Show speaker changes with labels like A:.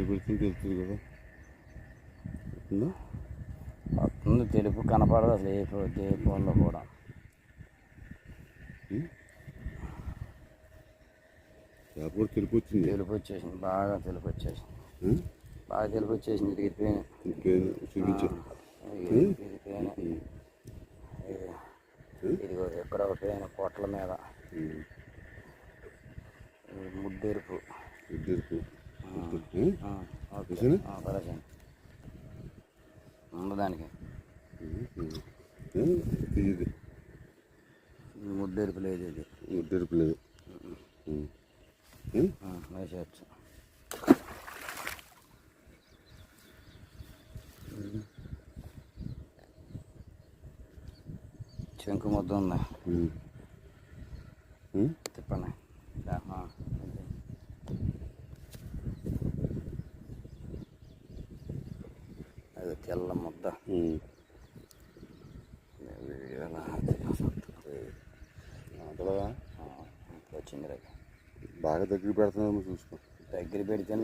A: పెడుతుంది తెలుస్తుంది కదా.
B: వస్తుంది తెలుపు కనపడదు అసలు ఏ ఫోన్లో కూడా.
A: తెలుపు వచ్చింది,
B: తెలుపు వచ్చేసింది, బాగా తెలుపు వచ్చేసింది, బాగా తెలుపు వచ్చేసింది. ఇరిగిపోయినాయి, ఇదిగో ఎక్కడ ఒక పేన పొట్ల మీద ముద్దెరుపు. ఉండదానికి ముద్దెరుపు లేదు, ఇది
A: ముద్దెరుపు లేదు.
B: వేసేయచ్చు. శంకు ముద్ద ఉంది, తిప్పండి. అది తెల్ల ముద్ద వచ్చింది.
A: బాగా దగ్గర పెడుతున్నాము, చూసుకో.
B: దగ్గర పెడితే